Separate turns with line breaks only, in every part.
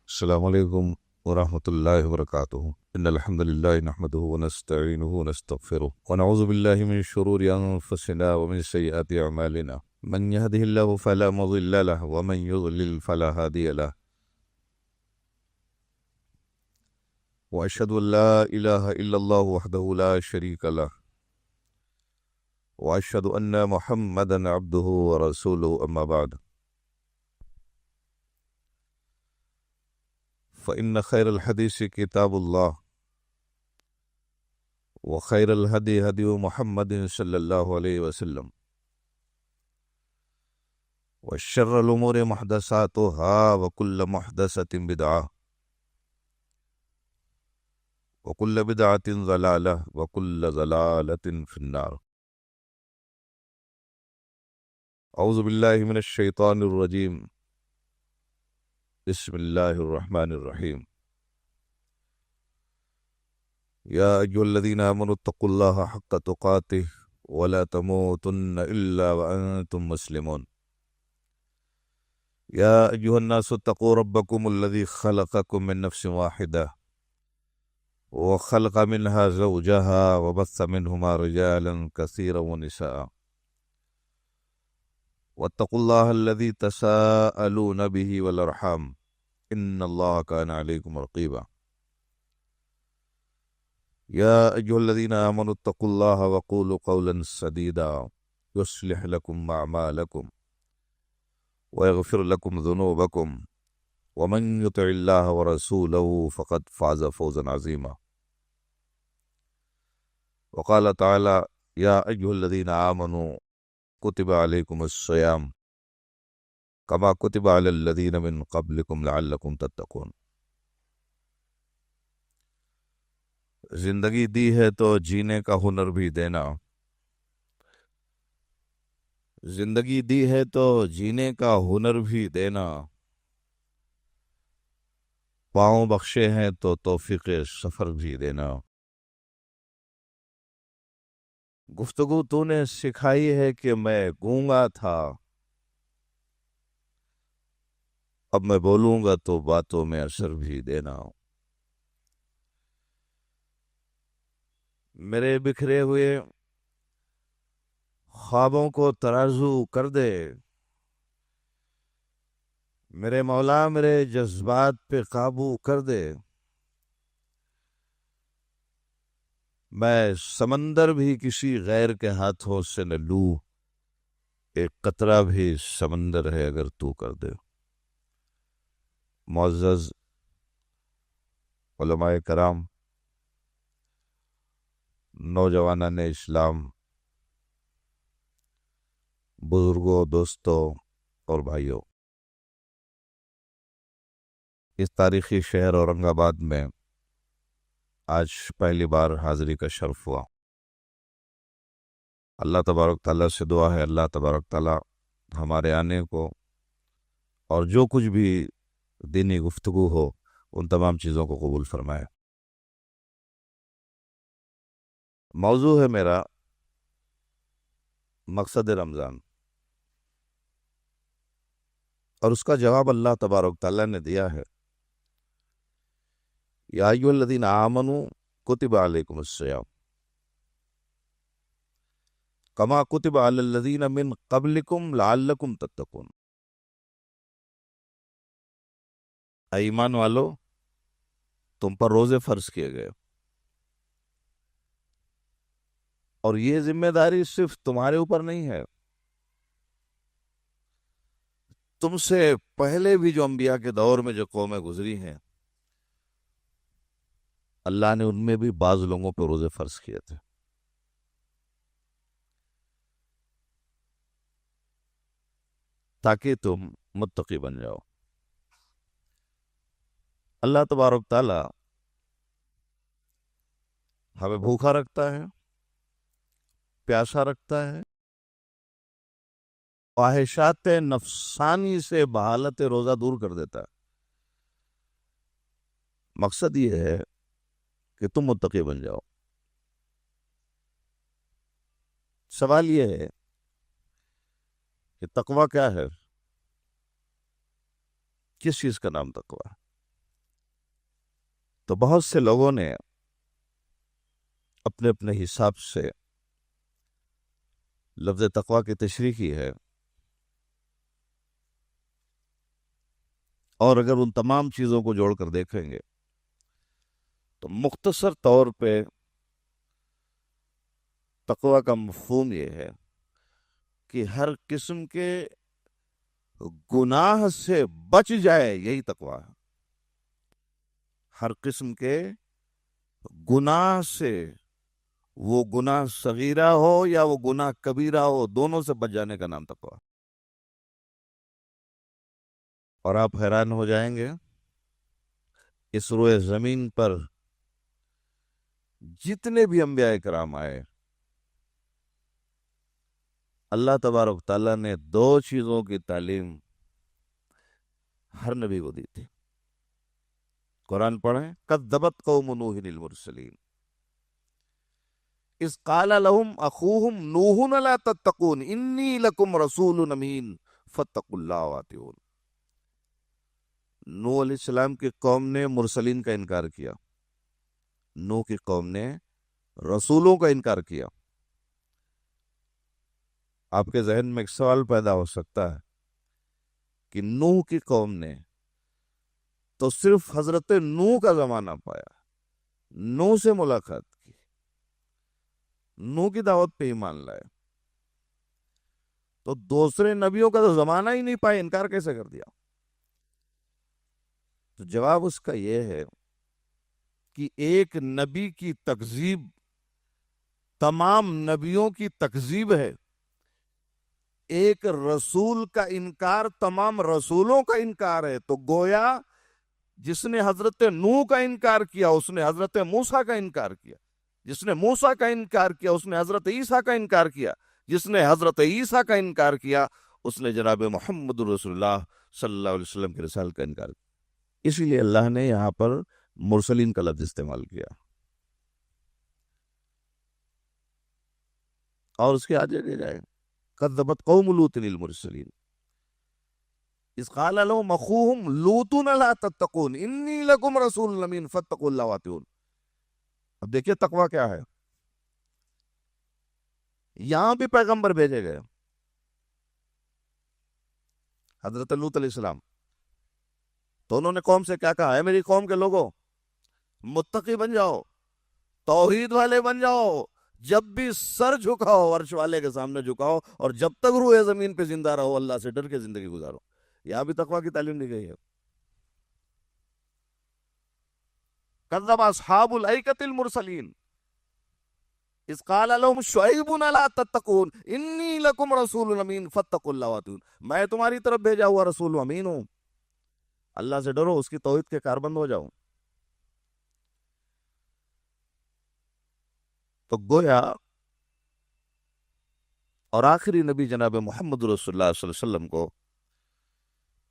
السلام علیکم ورحمۃ اللہ وبرکاتہ ان الحمد للہ نحمده ونستعینه ونستغفره ونعوذ باللہ من شرور انفسنا ومن سیئات اعمالنا من يهده الله فلا مضل له ومن يضلل فلا هادي له واشهد ان لا اله الا الله وحده لا شريك له واشهد ان محمدا عبده ورسوله اما بعد فإن خير الحديث كتاب الله وخير الهدي هدي محمد صلى الله عليه وسلم وشر الأمور محدثاتها وكل محدثة بدعة وكل بدعة ضلالة وكل ضلالة في النار. أعوذ بالله من الشيطان الرجيم. بسم الله الرحمن الرحيم. يا أيها الذين آمنوا اتقوا الله حق تقاته ولا تموتن إلا وأنتم مسلمون. يا أيها الناس اتقوا ربكم الذي خلقكم من نفس واحدة وخلق منها زوجها وبث منهما رجالا كثيرا ونساء واتقوا الله الذي تساءلون به والأرحام إن الله كان عليكم رقيبا. يا أيها الذين آمنوا اتقوا الله وقولوا قولا سديدا يصلح لكم أعمالكم ويغفر لكم ذنوبكم ومن يطع الله ورسوله فقد فاز فوزا عظيما. وقال تعالى يا أيها الذين آمنوا كتب عليكم الصيام كما كتب على الذين من قبلكم لعلكم تتقون. زندگی دی ہے تو جینے کا ہنر بھی دینا، زندگی دی ہے تو جینے کا ہنر بھی دینا، پاؤں بخشے ہیں تو توفیق سفر بھی دینا. گفتگو تو نے سکھائی ہے کہ میں گونگا تھا، اب میں بولوں گا تو باتوں میں اثر بھی دینا. میرے بکھرے ہوئے خوابوں کو ترازو کر دے، میرے مولا میرے جذبات پہ قابو کر دے. میں سمندر بھی کسی غیر کے ہاتھوں سے نہ لوں، ایک قطرہ بھی سمندر ہے اگر تو کر دے. معزز علماء کرام، نوجوانان اسلام، بزرگوں، دوستوں اور بھائیوں، اس تاریخی شہر اورنگ آباد میں آج پہلی بار حاضری کا شرف ہوا. اللہ تبارک تعالیٰ سے دعا ہے اللہ تبارک تعالیٰ ہمارے آنے کو اور جو کچھ بھی دینی گفتگو ہو ان تمام چیزوں کو قبول فرمائے. موضوع ہے میرا مقصد رمضان، اور اس کا جواب اللہ تبارک تعالیٰ نے دیا ہے. یا ایھا الذین آمنوا کتب علیکم الصیام کما کتب علی الذین من قبلکم لعلکم تتقون. اے ایمان والو، تم پر روزے فرض کیے گئے، اور یہ ذمہ داری صرف تمہارے اوپر نہیں ہے، تم سے پہلے بھی جو انبیاء کے دور میں جو قومیں گزری ہیں اللہ نے ان میں بھی بعض لوگوں پہ روزے فرض کیے تھے. تاکہ تم متقی بن جاؤ. اللہ تبارک تعالیٰ ہمیں بھوکا رکھتا ہے، پیاسا رکھتا ہے، خواہشات نفسانی سے بحالت روزہ دور کر دیتا ہے. مقصد یہ ہے کہ تم متقی بن جاؤ. سوال یہ ہے کہ تقویٰ کیا ہے؟ کس چیز کا نام تقویٰ ہے؟ تو بہت سے لوگوں نے اپنے اپنے حساب سے لفظ تقوی کی تشریح کی ہے، اور اگر ان تمام چیزوں کو جوڑ کر دیکھیں گے تو مختصر طور پہ تقوی کا مفہوم یہ ہے کہ ہر قسم کے گناہ سے بچ جائے، یہی تقوی ہے۔ ہر قسم کے گناہ سے، وہ گناہ صغیرہ ہو یا وہ گناہ کبیرہ ہو، دونوں سے بچ جانے کا نام تقوی ہے۔ اور آپ حیران ہو جائیں گے، اس روئے زمین پر جتنے بھی انبیاء کرام آئے، اللہ تبارک تعالیٰ نے دو چیزوں کی تعلیم ہر نبی کو دی تھی۔ قرآن پڑھیں، کذبت قوم نوح المرسلین اذ قال لهم اخوهم نوح لا تتقون انی لکم رسول امین فاتقوا اللہ واطیعون۔ نوح علیہ السلام کی قوم نے مرسلین کا انکار کیا، نوح کی قوم نے رسولوں کا انکار کیا۔ آپ کے ذہن میں ایک سوال پیدا ہو سکتا ہے کہ نوح کی قوم نے تو صرف حضرت نوح کا زمانہ پایا، نوح سے ملاقات کی، نوح کی دعوت پہ ایمان لائے، تو دوسرے نبیوں کا تو زمانہ ہی نہیں پائے، انکار کیسے کر دیا؟ تو جواب اس کا یہ ہے کہ ایک نبی کی تکذیب تمام نبیوں کی تکذیب ہے، ایک رسول کا انکار تمام رسولوں کا انکار ہے۔ تو گویا جس نے حضرت نوح کا انکار کیا اس نے حضرت موسیٰ کا انکار کیا، جس نے موسیٰ کا انکار کیا اس نے حضرت عیسیٰ کا انکار کیا، جس نے حضرت عیسیٰ کا انکار کیا اس نے جناب محمد رسول اللہ صلی اللہ علیہ وسلم کے رسالت کا انکار کیا۔ اسی لیے اللہ نے یہاں پر مرسلین کا لفظ استعمال کیا، اور اس کے آگے لے جائیں، کذبت قوم لوط المرسلین اذ قال لهم اخوهم لوط لا تتقون انی لکم رسول امین فاتقوا اللہ واطیعون۔ اب دیکھیے تقوی کیا ہے، یہاں بھی پیغمبر بھیجے گئے، حضرت لوط علیہ السلام، تو انہوں نے قوم سے کیا کہا؟ ہے میری قوم کے لوگوں، متقی بن جاؤ، توحید والے بن جاؤ، جب بھی سر جھکاؤ عرش والے کے سامنے جھکاؤ، اور جب تک روح زمین پہ زندہ رہو اللہ سے ڈر کے زندگی گزارو۔ یہاں بھی تقوی کی تعلیم دی گئی ہے۔ کذب اصحاب الایکۃ المرسلین اذ قال لهم شعیب لا تتقون انی لکم رسول امین فاتقوا اللہ واطیعون۔ میں تمہاری طرف بھیجا ہوا رسول امین ہوں، اللہ سے ڈرو، اس کی توحید کے کاربند ہو جاؤ۔ تو گویا اور آخری نبی جناب محمد رسول اللہ صلی اللہ علیہ وسلم کو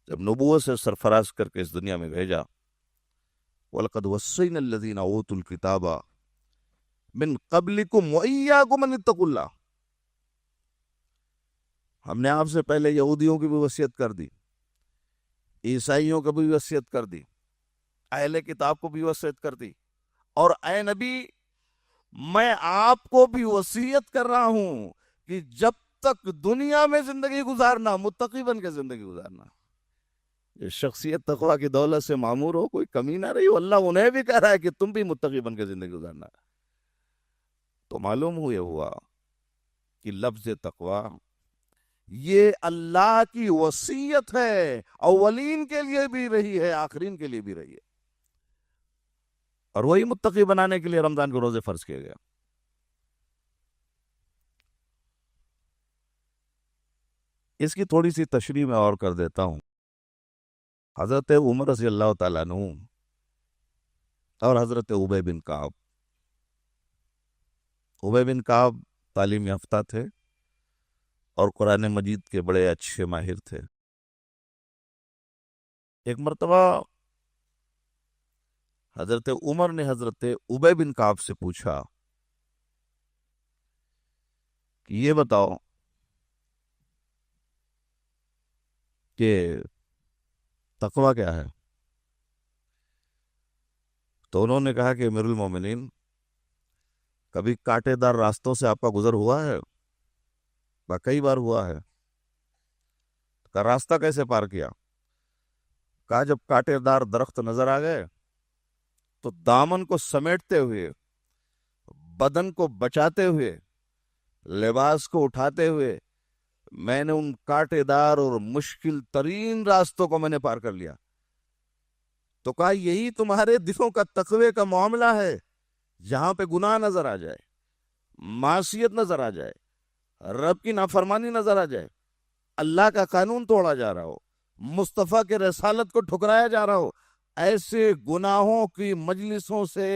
جب نبوت سے سرفراز کر کے اس دنیا میں بھیجا، وَلَقَدْ وَصَّيْنَا الَّذِينَ أُوتُوا الْكِتَابَ مِنْ قَبْلِكُمْ وَإِيَّاكُمْ أَنِ اتَّقُوا اللَّهَ، ہم نے آپ سے پہلے یہودیوں کی بھی وصیت کر دی، عیسائیوں کو بھی وصیت کر دی، اہل کتاب کو بھی وصیت کر دی، اور اے نبی میں آپ کو بھی وصیت کر رہا ہوں کہ جب تک دنیا میں زندگی گزارنا متقی بن کے زندگی گزارنا۔ یہ شخصیت تقوی کی دولت سے معمور ہو، کوئی کمی نہ رہی ہو، اللہ انہیں بھی کہہ رہا ہے کہ تم بھی متقی بن کے زندگی گزارنا۔ تو معلوم ہوا کہ لفظ تقوی یہ اللہ کی وصیت ہے، اولین کے لیے بھی رہی ہے، آخرین کے لیے بھی رہی ہے، اور وہی متقی بنانے کے لیے رمضان کو روزے فرض کیے گئے۔ اس کی تھوڑی سی تشریح میں اور کر دیتا ہوں۔ حضرت عمر رضی اللہ تعالیٰ عنہ اور حضرت ابی بن کعب، ابی بن کعب تعلیم یافتہ تھے اور قرآن مجید کے بڑے اچھے ماہر تھے۔ ایک مرتبہ حضرت عمر نے حضرت ابی بن کعب سے پوچھا کہ یہ بتاؤ کہ تقوی کیا ہے؟ تو انہوں نے کہا کہ امیر المومنین، کبھی کانٹے دار راستوں سے آپ کا گزر ہوا ہے؟ کئی بار ہوا ہے۔ کا راستہ کیسے پار کیا؟ کہا جب کانٹے دار درخت نظر آ گئے تو دامن کو سمیٹتے ہوئے، بدن کو بچاتے ہوئے، لباس کو اٹھاتے ہوئے میں نے ان کانٹے دار اور مشکل ترین راستوں کو میں نے پار کر لیا۔ تو کہا یہی تمہارے دلوں کا تقوی کا معاملہ ہے، جہاں پہ گناہ نظر آ جائے، معصیت نظر آ جائے، رب کی نافرمانی نظر آ جائے، اللہ کا قانون توڑا جا رہا ہو، مصطفیٰ کے رسالت کو ٹھکرایا جا رہا ہو، ایسے گناہوں کی مجلسوں سے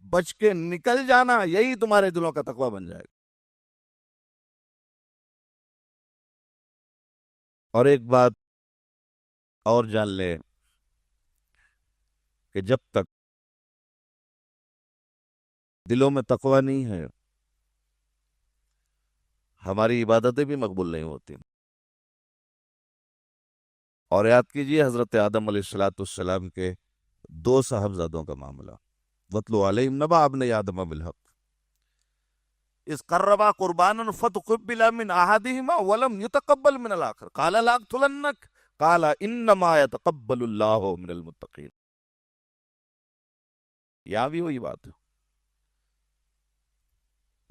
بچ کے نکل جانا، یہی تمہارے دلوں کا تقوی بن جائے گا۔ اور ایک بات اور جان لے کہ جب تک دلوں میں تقوی نہیں ہے، ہماری عبادتیں بھی مقبول نہیں ہوتی۔ اور یاد کیجئے حضرت آدم علیہ السلام کے 2 صاحبزادوں کا معاملہ، وَاتْلُ عَلَيْهِمْ نَبَأَ ابْنَيْ آدَمَ بِالْحَقِّ إِذْ قَرَّبَا قُرْبَانًا فَتُقُبِّلَ مِنْ أَحَدِهِمَا وَلَمْ يُتَقَبَّلْ مِنَ الْآخَرِ قَالَ لَأَقْتُلَنَّكَ قَالَ إِنَّمَا يَتَقَبَّلُ اللَّهُ مِنَ الْمُتَّقِينَ۔ یہاں بھی وہی بات ہے،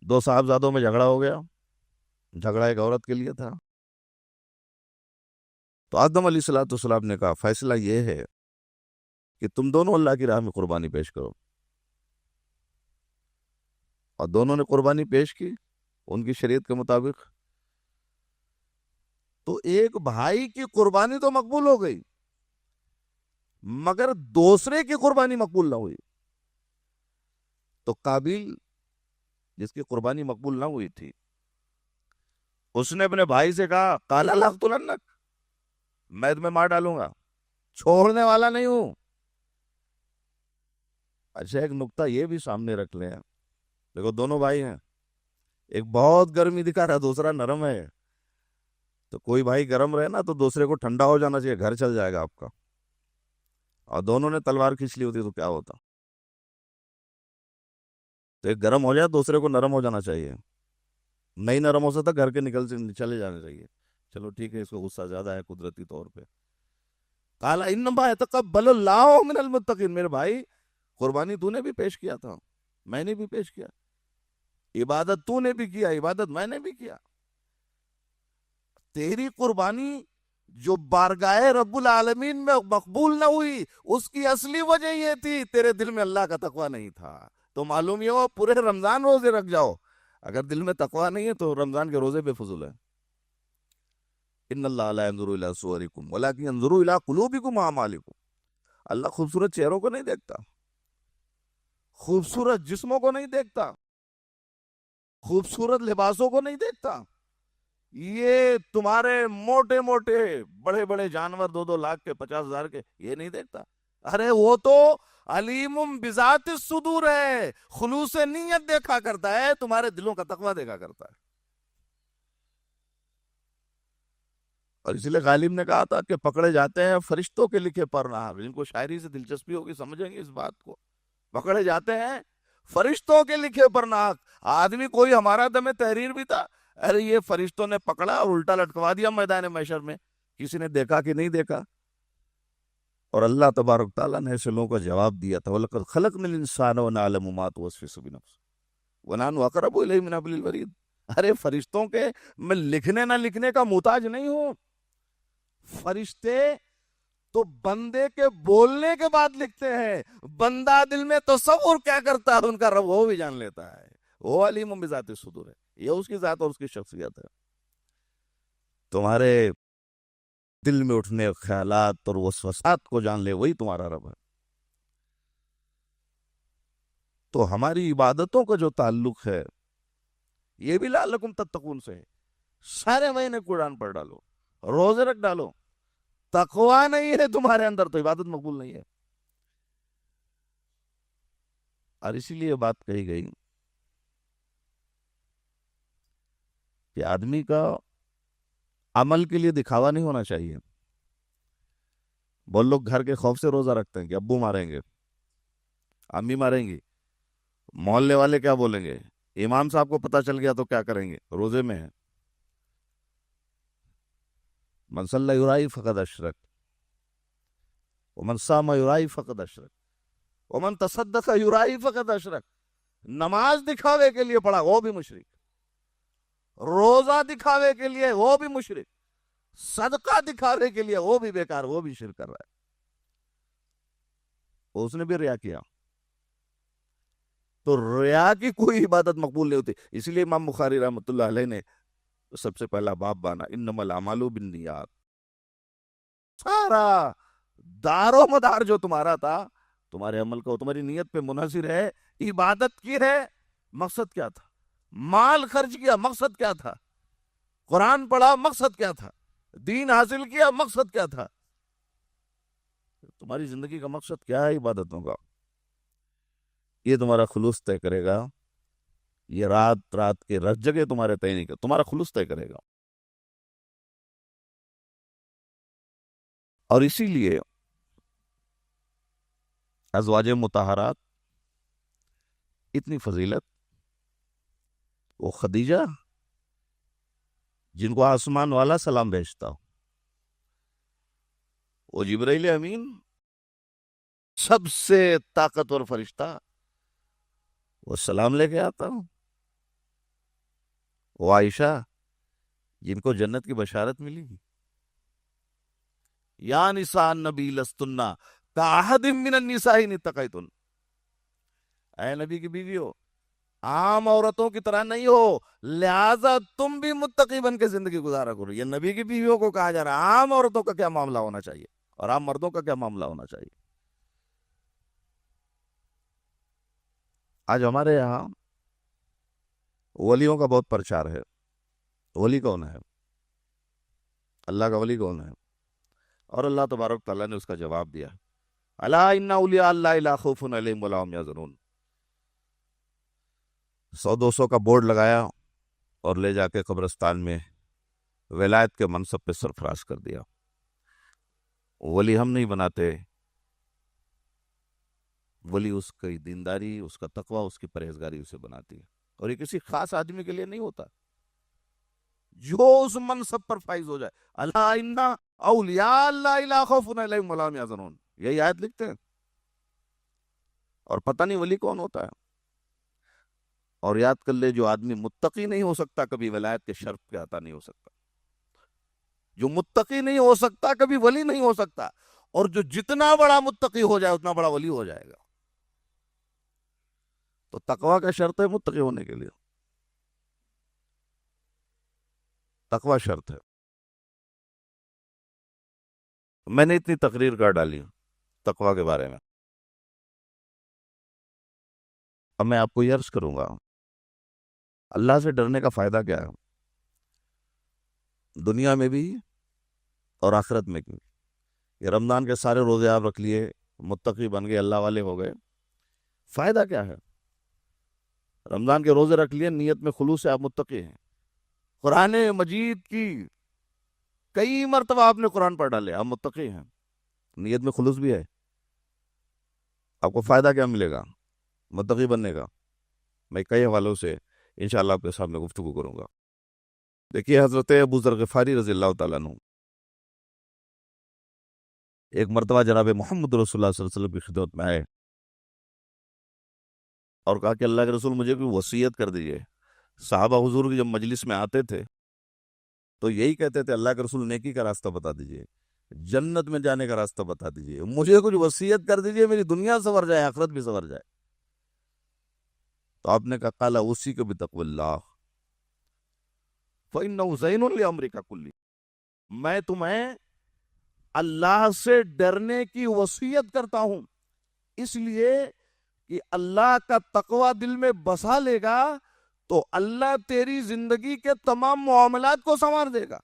2 صاحبزادوں میں جھگڑا ہو گیا، جھگڑا ایک عورت کے لیے تھا۔ تو آدم علیہ السلام نے کہا فیصلہ یہ ہے کہ تم دونوں اللہ کی راہ میں قربانی پیش کرو، اور دونوں نے قربانی پیش کی ان کی شریعت کے مطابق۔ تو ایک بھائی کی قربانی تو مقبول ہو گئی، مگر دوسرے کی قربانی مقبول نہ ہوئی۔ تو قابیل جس کی قربانی مقبول نہ ہوئی تھی، اس نے اپنے بھائی سے کہا قال لأقتلنک، میں تمہیں مار ڈالوں گا، چھوڑنے والا نہیں ہوں۔ اچھا ایک نقطہ یہ بھی سامنے رکھ لیں، دیکھو دونوں بھائی ہیں، ایک بہت گرمی دکھا رہا ہے، دوسرا نرم ہے۔ تو کوئی بھائی گرم رہے نا تو دوسرے کو ٹھنڈا ہو جانا چاہیے، گھر چل جائے گا آپ کا۔ اور دونوں نے تلوار کھینچ لی ہوتی تو کیا ہوتا؟ تو ایک گرم ہو جائے دوسرے کو نرم ہو جانا چاہیے، نہیں نرم ہو سکتا گھر کے نکل سے چلے جانے چاہیے، چلو ٹھیک ہے اس کو غصہ زیادہ ہے قدرتی طور پہ۔ قال انما يتقبل الله من المتقين، میرے بھائی قربانی تو نے بھی پیش کیا تھا، میں نے بھی پیش کیا، عبادت تو نے بھی کیا، عبادت میں نے بھی کیا۔ تیری قربانی جو بارگاہ رب العالمین میں مقبول نہ ہوئی، اس کی اصلی وجہ یہ تھی تیرے دل میں اللہ کا تقوی نہیں تھا۔ تو معلوم یہ ہو پورے رمضان روزے رکھ جاؤ، اگر دل میں تقوی نہیں ہے تو رمضان کے روزے بے فضول ہیں۔ ان اللہ لا ينظر الى صورکم ولکن ينظر الى قلوبکم واعمالکم، اللہ خوبصورت چہروں کو نہیں دیکھتا، خوبصورت جسموں کو نہیں دیکھتا، خوبصورت لباسوں کو نہیں دیکھتا، یہ تمہارے موٹے موٹے بڑے بڑے جانور 2-2 لاکھ کے 50,000 کے یہ نہیں دیکھتا۔ ارے وہ تو علیم بذات الصدور ہے، خلوص نیت دیکھا کرتا ہے، تمہارے دلوں کا تقوی دیکھا کرتا ہے۔ اور اسی لیے غالب نے کہا تھا کہ پکڑے جاتے ہیں فرشتوں کے لکھے پرناہ، جن کو شاعری سے دلچسپی ہوگی سمجھیں گے اس بات کو، پکڑے جاتے ہیں فرشتوں کے لکھے پرناہ۔ آدمی کوئی ہمارا دم تحریر بھی تھا، ارے یہ فرشتوں نے پکڑا اور الٹا لٹکوا دیا میدان محشر میں، کسی نے دیکھا کہ نہیں دیکھا؟ اور اللہ تبارک تعالیٰ نے ایسے لوگوں کا جواب دیا تھا وَلَقَدْ خَلَقْنَا الْإِنسَانَ وَنَعْلَمُ مَا تُوَسْوِسُ بِنَفْسِهِ وَنَحْنُ أَقْرَبُ إِلَيْهِ مِنْ حَبْلِ الْوَرِيدِ۔ ارے فرشتوں کے میں لکھنے نہ لکھنے کا محتاج نہیں ہوں، فرشتے تو بندے کے بولنے کے بعد لکھتے ہیں، بندہ دل میں تصور کیا کرتا ہے ان کا رب وہ بھی جان لیتا ہے، وہ علیم بذات الصدور ہے، یہ اس کی ذات اور اس کی شخصیت ہے۔ تمہارے دل میں اٹھنے خیالات اور وسوسات کو جان لے، وہی تمہارا رب ہے۔ تو ہماری عبادتوں کا جو تعلق ہے یہ بھی لعلکم تتقون سے ہے۔ سارے مہینے قرآن پڑھ ڈالو، روزے رکھ ڈالو، تقوی نہیں ہے تمہارے اندر تو عبادت مقبول نہیں ہے۔ اور اسی لیے بات کہی گئی کہ آدمی کا عمل کے لیے دکھاوا نہیں ہونا چاہیے۔ بہت لوگ گھر کے خوف سے روزہ رکھتے ہیں کہ ابو ماریں گے، امی ماریں گی، محلے والے کیا بولیں گے، امام صاحب کو پتہ چل گیا تو کیا کریں گے، روزے میں ہے۔ من صلی یرائی فقد اشرک ومن صام یرائی فقد اشرک ومن تصدق یرائی فقد اشرک۔ نماز دکھاوے کے لیے پڑھا وہ بھی مشرک، روزہ دکھاوے کے لیے وہ بھی مشرک، صدقہ دکھاوے کے لیے وہ بھی بیکار، وہ بھی شرک کر رہا ہے، اس نے بھی ریا کیا۔ تو ریا کی کوئی عبادت مقبول نہیں ہوتی۔ اس لیے امام بخاری رحمۃ اللہ علیہ نے سب سے پہلا باب بانا انما الاعمال بالنیات۔ سارا دار و مدار جو تمہارا تھا تمہارے عمل کا، تمہاری نیت پہ منحصر ہے۔ عبادت کی ہے، مقصد کیا تھا؟ مال خرچ کیا، مقصد کیا تھا؟ قرآن پڑھا، مقصد کیا تھا؟ دین حاصل کیا، مقصد کیا تھا؟ تمہاری زندگی کا مقصد کیا ہے عبادتوں کا؟ یہ تمہارا خلوص طے کرے گا، یہ رات رات کے رت جگہ تمہارے طے نہیں کر، تمہارا خلوص طے کرے گا۔ اور اسی لیے ازواج مطہرات اتنی فضیلت، وہ خدیجہ جن کو آسمان والا سلام بھیجتا ہو، وہ جبرائیل امین سب سے طاقتور فرشتہ، وہ سلام لے کے آتا ہوں، وہ عائشہ جن کو جنت کی بشارت ملی، یا نساء النبی لستن کاحد من النساء ان اتقیتن، اے نبی کی بیویو عام عورتوں کی طرح نہیں ہو، لہذا تم بھی متقی بن کے زندگی گزارا کرو۔ یہ نبی کی بیویوں کو کہا جا رہا ہے، عام عورتوں کا کیا معاملہ ہونا چاہیے اور عام مردوں کا کیا معاملہ ہونا چاہیے۔ آج ہمارے یہاں ولیوں کا بہت پرچار ہے۔ ولی کون ہے؟ اللہ کا ولی کون ہے؟ اور اللہ تبارک تعالیٰ نے اس کا جواب دیا، الا ان اولیاء اللہ لا خوف علیہم ولا هم یحزنون۔ 100-200 کا بورڈ لگایا اور لے جا کے قبرستان میں ولایت کے منصب پہ سرفراز کر دیا۔ ولی ہم نہیں بناتے، ولی اس کی دینداری، اس کا تقوی، اس کی پرہیزگاری اسے بناتی ہے، اور یہ کسی خاص آدمی کے لیے نہیں ہوتا جو اس منصب پر فائز ہو جائے۔ الا ان اولیاء اللہ لا خوف علیہم ولا هم یحزنون، یہی آیت لکھتے ہیں، اور پتہ نہیں ولی کون ہوتا ہے۔ اور یاد کر لے، جو آدمی متقی نہیں ہو سکتا کبھی ولایت کے شرف کے عطا نہیں ہو سکتا، جو متقی نہیں ہو سکتا کبھی ولی نہیں ہو سکتا، اور جو جتنا بڑا متقی ہو جائے اتنا بڑا ولی ہو جائے گا۔ تو تقوی کا شرط ہے متقی ہونے کے لیے، تقوی شرط ہے۔ میں نے اتنی تقریر کر ڈالی تقوی کے بارے میں، اب میں آپ کو یہ عرض کروں گا، اللہ سے ڈرنے کا فائدہ کیا ہے دنیا میں بھی اور آخرت میں بھی؟ یہ رمضان کے سارے روزے آپ رکھ لیے، متقی بن گئے، اللہ والے ہو گئے، فائدہ کیا ہے؟ رمضان کے روزے رکھ لیے، نیت میں خلوص سے آپ متقی ہیں، قرآن مجید کی کئی مرتبہ آپ نے قرآن پڑھ ڈالے، آپ متقی ہیں، نیت میں خلوص بھی ہے، آپ کو فائدہ کیا ملے گا متقی بننے کا؟ میں کئی حوالوں سے انشاءاللہ آپ کے سامنے گفتگو کروں گا۔ دیکھیے، حضرت ابو ذر غفاری رضی اللہ تعالیٰ عنہ ایک مرتبہ جناب محمد رسول اللہ صلی اللہ علیہ وسلم کی خدمت میں آئے اور کہا کہ اللہ کے رسول مجھے کوئی وصیت کر دیجئے۔ صحابہ حضور کی جب مجلس میں آتے تھے تو یہی کہتے تھے، اللہ کے رسول نیکی کا راستہ بتا دیجئے، جنت میں جانے کا راستہ بتا دیجئے، مجھے کچھ وصیت کر دیجئے، میری دنیا سنور جائے، آخرت بھی سنور جائے۔ تو آپ نے کہا، قال اوصیک بتقوی اللہ فإنہ زین لأمرک کلہ، میں تمہیں اللہ سے ڈرنے کی وصیت کرتا ہوں، اس لیے کہ اللہ کا تقوی دل میں بسا لے گا تو اللہ تیری زندگی کے تمام معاملات کو سنوار دے گا۔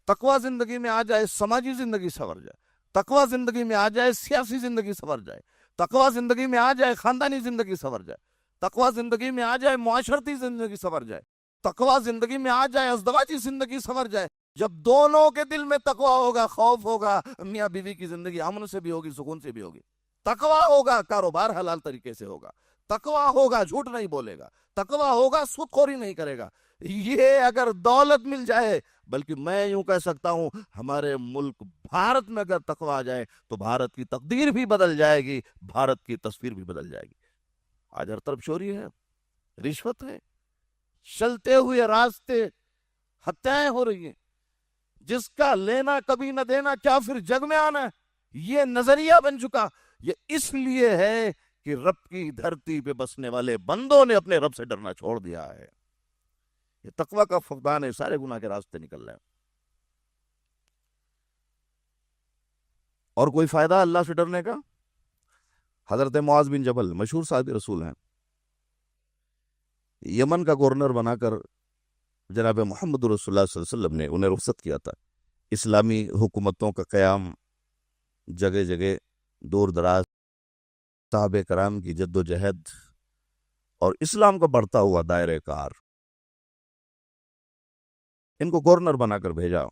تقوی زندگی میں آ جائے، سماجی زندگی سنور جائے، تقوی زندگی میں آ جائے، سیاسی زندگی سنور جائے، تقوی زندگی میں آ جائے، خاندانی زندگی سنور جائے، تقوی زندگی میں آ جائے، معاشرتی زندگی سنور جائے، تقوی زندگی میں آ جائے، ازدواجی زندگی سنور جائے۔ جب دونوں کے دل میں تقوی ہوگا، خوف ہوگا، میاں بیوی کی زندگی امن سے بھی ہوگی، سکون سے بھی ہوگی۔ تقویٰ ہوگا کاروبار حلال طریقے سے ہوگا، تقویٰ ہوگا جھوٹ نہیں بولے گا، تقویٰ ہوگا سود خوری نہیں کرے گا۔ یہ اگر دولت مل جائے، بلکہ میں یوں کہہ سکتا ہوں ہمارے ملک بھارت میں اگر تقویٰ آ جائے تو بھارت کی تقدیر بھی بدل جائے گی، بھارت کی تصویر بھی بدل جائے گی۔ آج ہر طرف چوری ہے، رشوت ہے، چلتے ہوئے راستے ہتیائیں ہو رہی ہیں، جس کا لینا کبھی نہ دینا کیا پھر جگ میں آنا ہے، یہ نظریہ بن چکا۔ یہ اس لیے ہے کہ رب کی دھرتی پہ بسنے والے بندوں نے اپنے رب سے ڈرنا چھوڑ دیا ہے۔ یہ تقویٰ کا فقدان ہے، سارے گناہ کے راستے نکل رہے ہیں۔ اور کوئی فائدہ اللہ سے ڈرنے کا؟ حضرت معاذ بن جبل مشہور صحابی رسول ہیں، یمن کا گورنر بنا کر جناب محمد رسول اللہ صلی اللہ علیہ وسلم نے انہیں رخصت کیا تھا۔ اسلامی حکومتوں کا قیام، جگہ جگہ دور دراز صحابہ کرام کی جد و جہد اور اسلام کا بڑھتا ہوا دائرہ کار، ان کو گورنر بنا کر بھیجا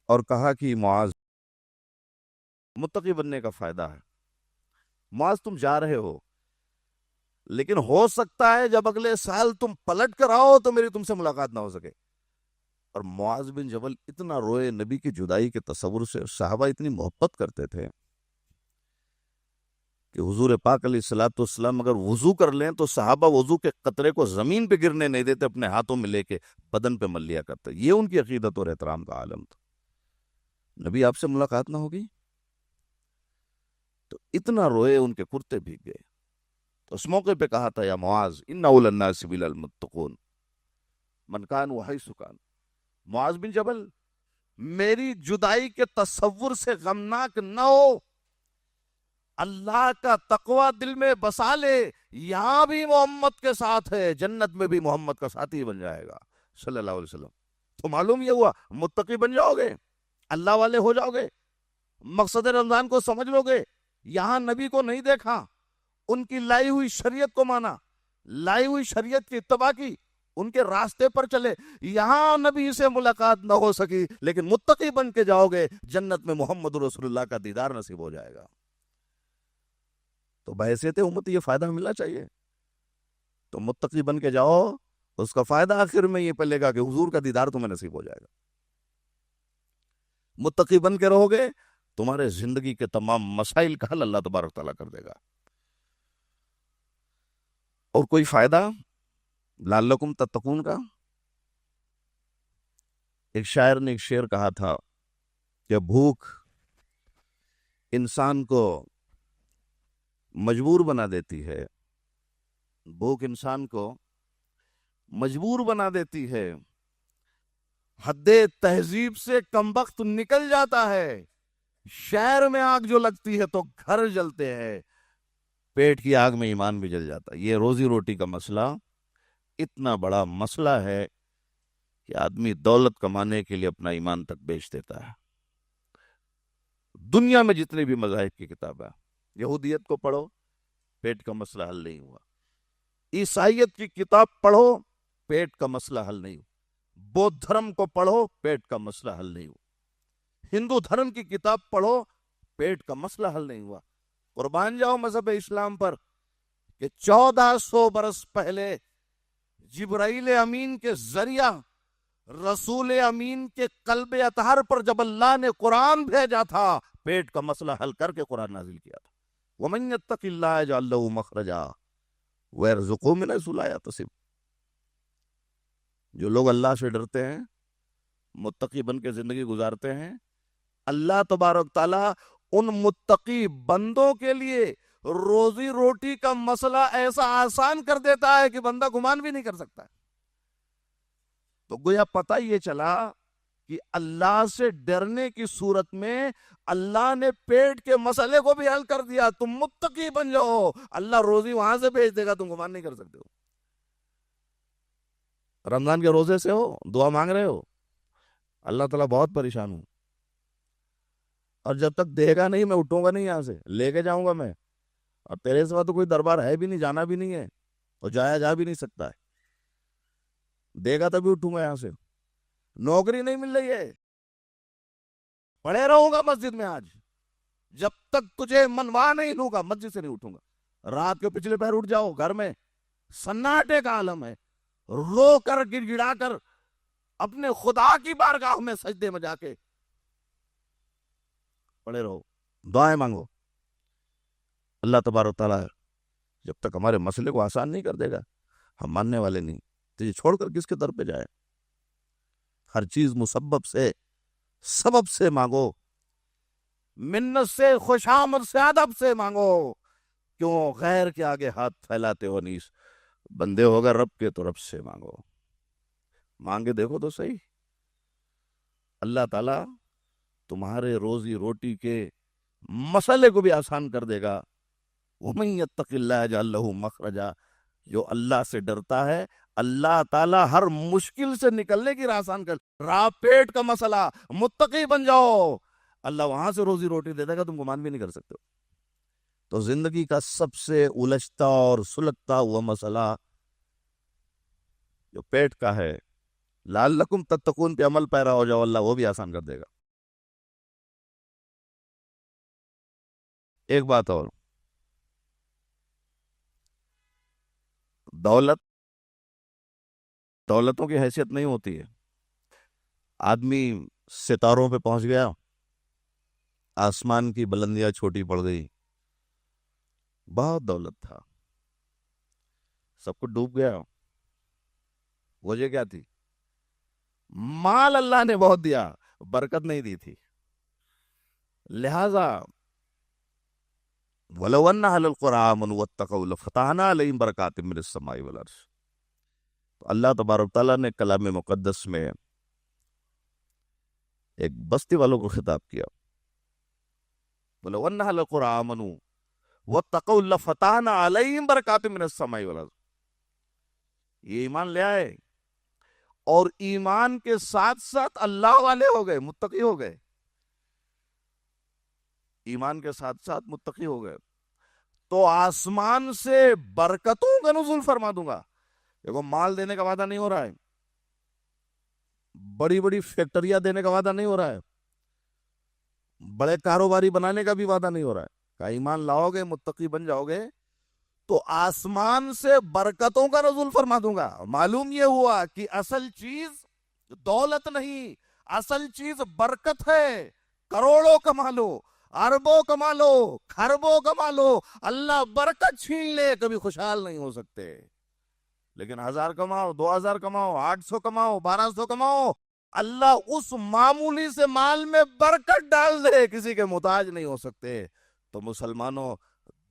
اور کہا کہ معاذ متقی بننے کا فائدہ ہے، معاذ تم جا رہے ہو لیکن ہو سکتا ہے جب اگلے سال تم پلٹ کر آؤ تو میری تم سے ملاقات نہ ہو سکے۔ اور معاذ بن جبل اتنا روئے نبی کی جدائی کے تصور سے، صحابہ اتنی محبت کرتے تھے کہ حضور پاک علیہ الصلوۃ والسلام اگر وضو کر لیں تو صحابہ وضو کے قطرے کو زمین پہ گرنے نہیں دیتے، اپنے ہاتھوں میں لے کے بدن پہ مل لیا کرتے۔ یہ ان کی عقیدت اور احترام کا عالم تھا۔ نبی آپ سے ملاقات نہ ہوگی تو اتنا روئے، ان کے کرتے بھیگ گئے۔ تو اس موقع پہ کہا تھا یا معاذ ان اول الناس بالمتقون من کان وحیث کان۔ معاذ بن جبل میری جدائی کے تصور سے غمناک نہ ہو، اللہ کا تقوی دل میں بسا لے، یہاں بھی محمد کے ساتھ ہے، جنت میں بھی محمد کا ساتھی بن جائے گا صلی اللہ علیہ وسلم۔ تو معلوم یہ ہوا متقی بن جاؤ گے، اللہ والے ہو جاؤ گے، مقصد رمضان کو سمجھ لو گے۔ یہاں نبی کو نہیں دیکھا، ان کی لائی ہوئی شریعت کو مانا، لائی ہوئی شریعت کی اتباع کی، ان کے راستے پر چلے۔ یہاں نبی سے ملاقات نہ ہو سکی لیکن متقی بن کے جاؤ گے، جنت میں محمد رسول اللہ کا دیدار نصیب ہو جائے گا۔ تو بحیثیت امت یہ فائدہ ملنا چاہیے۔ تو متقی بن کے جاؤ، اس کا فائدہ آخر میں یہ پلے گا کہ حضور کا دیدار تمہیں نصیب ہو جائے گا۔ متقی بن کے رہو گے، تمہارے زندگی کے تمام مسائل کا حل اللہ تبارک تعالیٰ کر دے گا۔ اور کوئی فائدہ لعلکم تتقون کا؟ ایک شاعر نے ایک شعر کہا تھا کہ بھوک انسان کو مجبور بنا دیتی ہے، بھوک انسان کو مجبور بنا دیتی ہے، حد تہذیب سے کمبخت نکل جاتا ہے، شہر میں آگ جو لگتی ہے تو گھر جلتے ہیں، پیٹ کی آگ میں ایمان بھی جل جاتا ہے۔ یہ روزی روٹی کا مسئلہ اتنا بڑا مسئلہ ہے کہ آدمی دولت کمانے کے لیے اپنا ایمان تک بیچ دیتا ہے۔ دنیا میں جتنی بھی مذاہب کی کتابیں، یہودیت کو پڑھو، پیٹ کا مسئلہ حل نہیں ہوا، عیسائیت کی کتاب پڑھو، پیٹ کا مسئلہ حل نہیں ہوا، بودھ دھرم کو پڑھو، پیٹ کا مسئلہ حل نہیں ہوا، ہندو دھرم کی کتاب پڑھو، پیٹ کا مسئلہ حل نہیں ہوا۔ قربان جاؤ مذہب اسلام پر کہ 1400 برس پہلے جبرائیل امین کے ذریعہ رسول امین کے قلب اطہر پر جب اللہ نے قرآن بھیجا تھا، پیٹ کا مسئلہ حل کر کے قرآن نازل کیا تھا۔ وَمَن يَتَّقِ اللَّهَ يَجْعَل لَّهُ مَخْرَجًا وَيَرْزُقْهُ مِنْ حَيْثُ لَا يَحْتَسِبُ۔ جو لوگ اللہ سے ڈرتے ہیں، متقی بن کے زندگی گزارتے ہیں، اللہ تبارک تعالیٰ ان متقی بندوں کے لیے روزی روٹی کا مسئلہ ایسا آسان کر دیتا ہے کہ بندہ گمان بھی نہیں کر سکتا ہے۔ تو گویا پتہ یہ چلا کہ اللہ سے ڈرنے کی صورت میں اللہ نے پیٹ کے مسئلے کو بھی حل کر دیا۔ تم متقی بن جاؤ، اللہ روزی وہاں سے بھیج دے گا، تم گمان نہیں کر سکتے ہو۔ رمضان کے روزے سے ہو، دعا مانگ رہے ہو، اللہ تعالیٰ بہت پریشان ہوں، اور جب تک دے گا نہیں میں اٹھوں گا نہیں، یہاں سے لے کے جاؤں گا میں، اور تیرے سوا تو کوئی دربار ہے بھی نہیں، جانا بھی نہیں ہے، اور جایا جا بھی نہیں سکتا ہے، دے گا تبھی اٹھوں گا یہاں سے۔ نوکری نہیں مل رہی ہے، پڑے رہوں گا مسجد میں، آج جب تک تجھے منوا نہیں لوں گا مسجد سے نہیں اٹھوں گا. رات کے پچھلے پہر اٹھ جاؤ, گھر میں سناٹے کا عالم ہے, رو کر گڑ گڑا کر اپنے خدا کی بارگاہ میں سجدے میں جا کے پڑے رہو, دعائیں مانگو. اللہ تبارک تعالیٰ جب تک ہمارے مسئلے کو آسان نہیں کر دے گا, ہم ماننے والے نہیں. تو یہ چھوڑ کر کس کے در پہ جائے؟ ہر چیز مسبب سے, سبب سے مانگو, منت سے, خوش آمد سے, ادب سے مانگو. کیوں غیر کے آگے ہاتھ پھیلاتے ہو نیس؟ بندے ہوگا رب کے تو رب سے مانگو. مانگے دیکھو تو صحیح, اللہ تعالیٰ تمہارے روزی روٹی کے مسئلے کو بھی آسان کر دے گا. وَمَن يَتَّقِ اللَّهَ يَجْعَل لَّهُ مَخْرَجًا. جو اللہ سے ڈرتا ہے, اللہ تعالیٰ ہر مشکل سے نکلنے کی راہ آسان کر. راہ پیٹ کا مسئلہ, متقی بن جاؤ, اللہ وہاں سے روزی روٹی دے دے گا, تم گمان بھی نہیں کر سکتے. تو زندگی کا سب سے الجھتا اور سلگتا ہوا مسئلہ جو پیٹ کا ہے, لعلکم تتقون پہ عمل پیرا ہو جاؤ, اللہ وہ بھی آسان کر دے گا. ایک بات اور, دولتوں کی حیثیت نہیں ہوتی ہے. آدمی ستاروں پہ پہنچ گیا, آسمان کی بلندیاں چھوٹی پڑ گئی, بہت دولت تھا, سب کچھ ڈوب گیا. وجہ کیا تھی؟ مال اللہ نے بہت دیا, برکت نہیں دی تھی. لہذا وَلَوْ أَنَّ أَهْلَ الْقُرَىٰ آمَنُوا وَاتَّقَوْا لَفَتَحْنَا عَلَيْهِمْ بَرَكَاتٍ مِّنَ السَّمَاءِ وَالْأَرْضِ. تو اللہ تبارک تعالیٰ نے کلام مقدس میں ایک بستی والوں کو خطاب کیا. وَلَوْ أَنَّ أَهْلَ الْقُرَىٰ آمَنُوا وَاتَّقَوْا لَفَتَحْنَا عَلَيْهِمْ بَرَكَاتٍ مِّنَ السَّمَاءِ وَالْأَرْضِ. یہ ایمان لے آئے اور ایمان کے ساتھ ساتھ اللہ والے ہو گئے, متقی ہو گئے. ایمان کے ساتھ ساتھ متقی ہو گئے تو آسمان سے برکتوں کا نزول فرما دوں گا. دیکھو, مال دینے کا وعدہ نہیں ہو رہا ہے, بڑی بڑی فیکٹریاں دینے کا وعدہ نہیں ہو رہا ہے, بڑے کاروباری بنانے کا بھی وعدہ نہیں ہو رہا ہے. کہ ایمان لاؤ گے, متقی بن جاؤ گے تو آسمان سے برکتوں کا نزول فرما دوں گا. معلوم یہ ہوا کہ اصل چیز دولت نہیں, اصل چیز برکت ہے. کروڑوں کما لو, اربوں کما لو, خربوں کما لو, اللہ برکت چھین لے کبھی خوشحال نہیں ہو سکتے. لیکن 1000 کماؤ, 2000 کماؤ, 800 کماؤ, 1200 کماؤ, اللہ اس معمولی سے مال میں برکت ڈال دے, کسی کے محتاج نہیں ہو سکتے. تو مسلمانوں,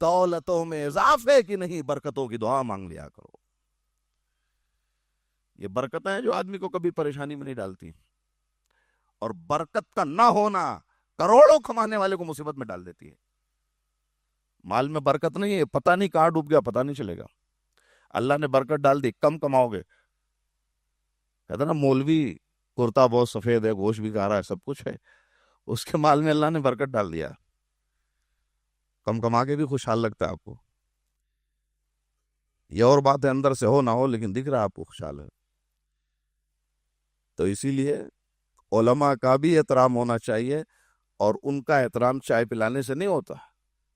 دولتوں میں اضافے کی نہیں, برکتوں کی دعا مانگ لیا کرو. یہ برکتیں ہیں جو آدمی کو کبھی پریشانی میں نہیں ڈالتی, اور برکت کا نہ ہونا کروڑوں کمانے والے کو مصیبت میں ڈال دیتی ہے. مال میں برکت نہیں ہے, پتہ نہیں کہاں ڈوب گیا, پتہ نہیں چلے گا. اللہ نے برکت ڈال دی, کم کماؤ گے. کہتا نا مولوی کرتا بہت سفید ہے, گوشت بھی کھا رہا ہے, سب کچھ ہے, اس کے مال میں اللہ نے برکت ڈال دیا, کم کما کے بھی خوشحال لگتا ہے آپ کو. یہ اور بات ہے اندر سے ہو نہ ہو, لیکن دکھ رہا ہے آپ کو خوشحال ہے. تو اسی لیے علماء کا بھی احترام ہونا چاہیے, اور ان کا احترام چائے پلانے سے نہیں ہوتا,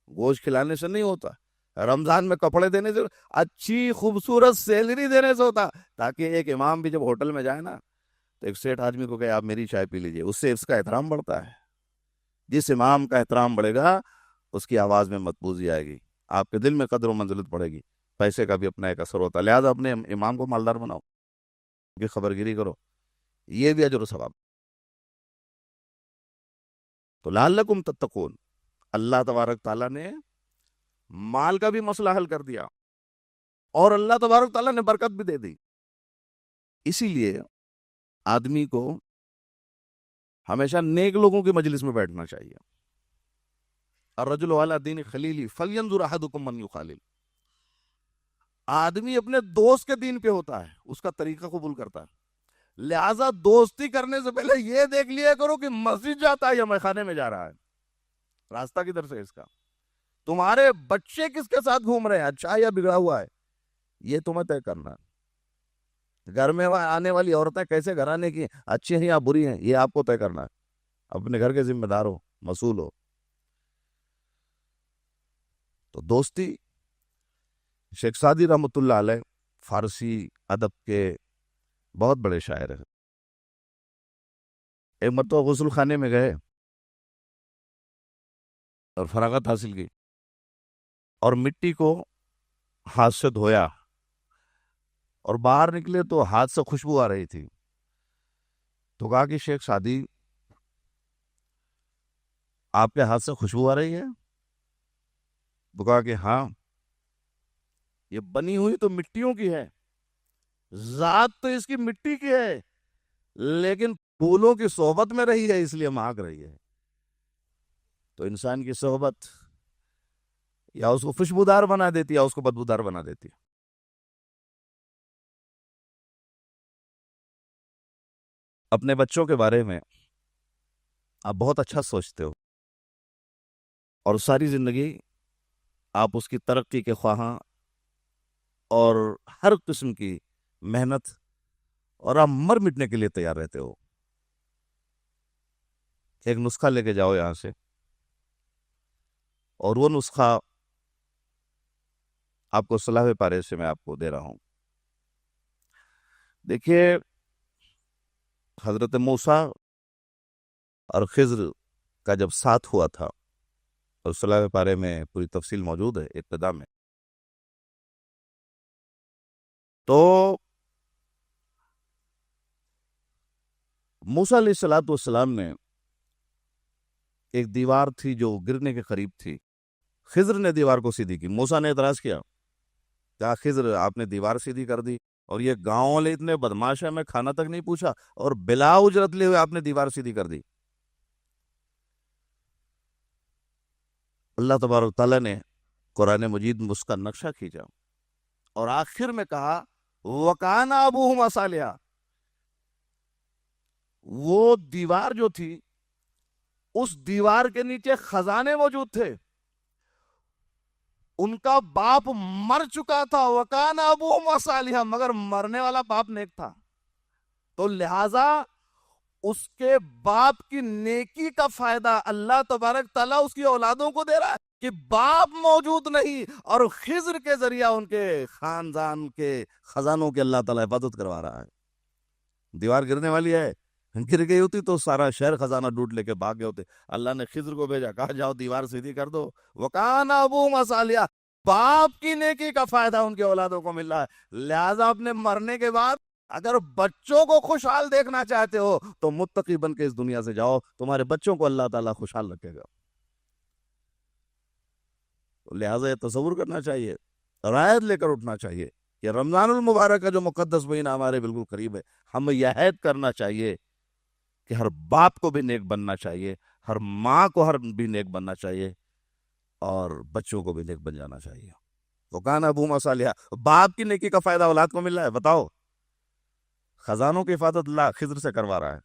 گوشت کھلانے سے نہیں ہوتا, رمضان میں کپڑے دینے سے, اچھی خوبصورت سیلری دینے سے ہوتا. تاکہ ایک امام بھی جب ہوٹل میں جائے نا تو ایک سیٹ آدمی کو کہے آپ میری چائے پی لیجئے, اس سے اس کا احترام بڑھتا ہے. جس امام کا احترام بڑھے گا اس کی آواز میں مطبوعی آئے گی, آپ کے دل میں قدر و منزلت بڑھے گی. پیسے کا بھی اپنا ایک اثر ہوتا ہے, لہٰذا اپنے امام کو مالدار بناؤ, کی خبر گیری کرو, یہ بھی اجر و ثواب. تو لعلکم تتقون, اللہ تبارک تعالیٰ نے مال کا بھی مسئلہ حل کر دیا, اور اللہ تبارک تعالیٰ نے برکت بھی دے دی. اسی لیے آدمی کو ہمیشہ نیک لوگوں کی مجلس میں بیٹھنا چاہیے. الرجل علی دین خلیلی فلینظر احدکم من یخالل. آدمی اپنے دوست کے دین پہ ہوتا ہے, اس کا طریقہ قبول کرتا ہے. لہذا دوستی کرنے سے پہلے یہ دیکھ لیا کرو کہ مسجد جاتا ہے یا میخانے میں جا رہا ہے, راستہ کدھر سے اس کا. تمہارے بچے کس کے ساتھ گھوم رہے ہیں, اچھا یا بگڑا ہوا ہے, یہ تمہیں طے کرنا ہے. گھر میں آنے والی عورتیں کیسے گھر آنے کی, اچھی ہیں یا بری ہیں, یہ آپ کو طے کرنا ہے. اپنے گھر کے ذمہ دار ہو, مسئول ہو. تو دوستی، شیخ سعدی رحمۃ اللہ علیہ فارسی ادب کے بہت بڑے شاعر ہیں. ایک مرتبہ غسل خانے میں گئے اور فراغت حاصل کی اور مٹی کو ہاتھ سے دھویا اور باہر نکلے تو ہاتھ سے خوشبو آ رہی تھی. تو کہا کہ شیخ سعدی آپ کے ہاتھ سے خوشبو آ رہی ہے؟ تو کہا کہ ہاں، یہ بنی ہوئی تو مٹیوں کی ہے، ذات تو اس کی مٹی کی ہے، لیکن پھولوں کی صحبت میں رہی ہے اس لیے مہک رہی ہے. تو انسان کی صحبت یا اس کو خوشبودار بنا دیتی ہے یا اس کو بدبودار بنا دیتی ہے. اپنے بچوں کے بارے میں آپ بہت اچھا سوچتے ہو اور ساری زندگی آپ اس کی ترقی کے خواہاں اور ہر قسم کی محنت اور آپ مر مٹنے کے لیے تیار رہتے ہو. ایک نسخہ لے کے جاؤ یہاں سے اور وہ نسخہ آپ کو صلاح پارے سے میں آپ کو دے رہا ہوں. دیکھیے، حضرت موسیٰ اور خضر کا جب ساتھ ہوا تھا اور صلاح پارے میں پوری تفصیل موجود ہے ابتدا میں، تو موسیٰ علیہ السلام نے ایک دیوار تھی جو گرنے کے قریب تھی، خضر نے دیوار کو سیدھی کی. موسیٰ نے اعتراض کیا، کہا خضر آپ نے دیوار سیدھی کر دی اور یہ گاؤں والے اتنے بدماش ہیں، میں کھانا تک نہیں پوچھا اور بلا اجرت لے ہوئے آپ نے دیوار سیدھی کر دی. اللہ تبارک تعالیٰ نے قرآن مجید میں اس کا نقشہ کھینچا اور آخر میں کہا وَكَانَ أَبُوهُمَا صَالِحًا. وہ دیوار جو تھی، اس دیوار کے نیچے خزانے موجود تھے، ان کا باپ مر چکا تھا. وَكَانَ أَبُوهُمَا صَالِحًا، مگر مرنے والا باپ نیک تھا. تو لہذا اس کے باپ کی نیکی کا فائدہ اللہ تبارک تعالیٰ اس کی اولادوں کو دے رہا ہے کہ باپ موجود نہیں اور خضر کے ذریعہ ان کے خاندان کے خزانوں کے اللہ تعالیٰ حفاظت کروا رہا ہے. دیوار گرنے والی ہے، گر گئی ہوتی تو سارا شہر خزانہ ڈوٹ لے کے بھاگ گئے ہوتے. اللہ نے خضر کو بھیجا، کہا جاؤ دیوار سیدھی کر دو. وَكَانَ أَبُوهُمَا صَالِحًا، باپ کی نیکی کا فائدہ ان کے اولادوں کو مل رہا ہے. لہذا اپنے مرنے کے بعد اگر بچوں کو خوشحال دیکھنا چاہتے ہو تو متقی بن کے اس دنیا سے جاؤ، تمہارے بچوں کو اللہ تعالیٰ خوشحال رکھے گا. لہذا یہ تصور کرنا چاہیے، رعایت لے کر اٹھنا چاہیے کہ رمضان المبارک کا جو مقدس مہینہ ہمارے بالکل قریب ہے، ہمیں یہ عہد کرنا چاہیے کہ ہر باپ کو بھی نیک بننا چاہیے، ہر ماں کو بھی نیک بننا چاہیے اور بچوں کو بھی نیک بن جانا چاہیے. وَكَانَ أَبُوهُمَا صَالِحًا، باپ کی نیکی کا فائدہ اولاد کو مل رہا ہے. بتاؤ، خزانوں کی حفاظت اللہ خضر سے کروا رہا ہے.